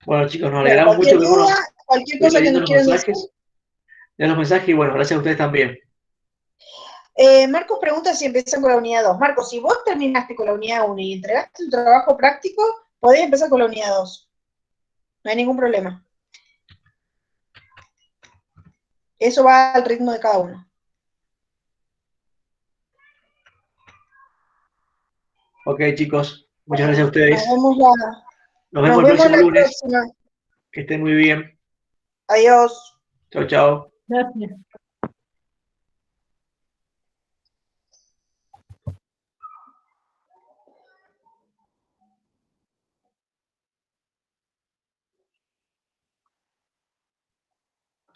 Bueno, chicos, nos alegramos mucho que cualquier cosa que nos quieran decir. Lean los mensajes y bueno, gracias a ustedes también. Marcos pregunta si empiezan con la unidad 2. Marcos, si vos terminaste con la unidad 1 y entregaste un trabajo práctico, podés empezar con la unidad 2. No hay ningún problema. Eso va al ritmo de cada uno. Ok, chicos. Muchas gracias a ustedes. Nos Nos vemos el vemos próximo la lunes. próxima. Que estén muy bien. Adiós. Chao, chao. Gracias.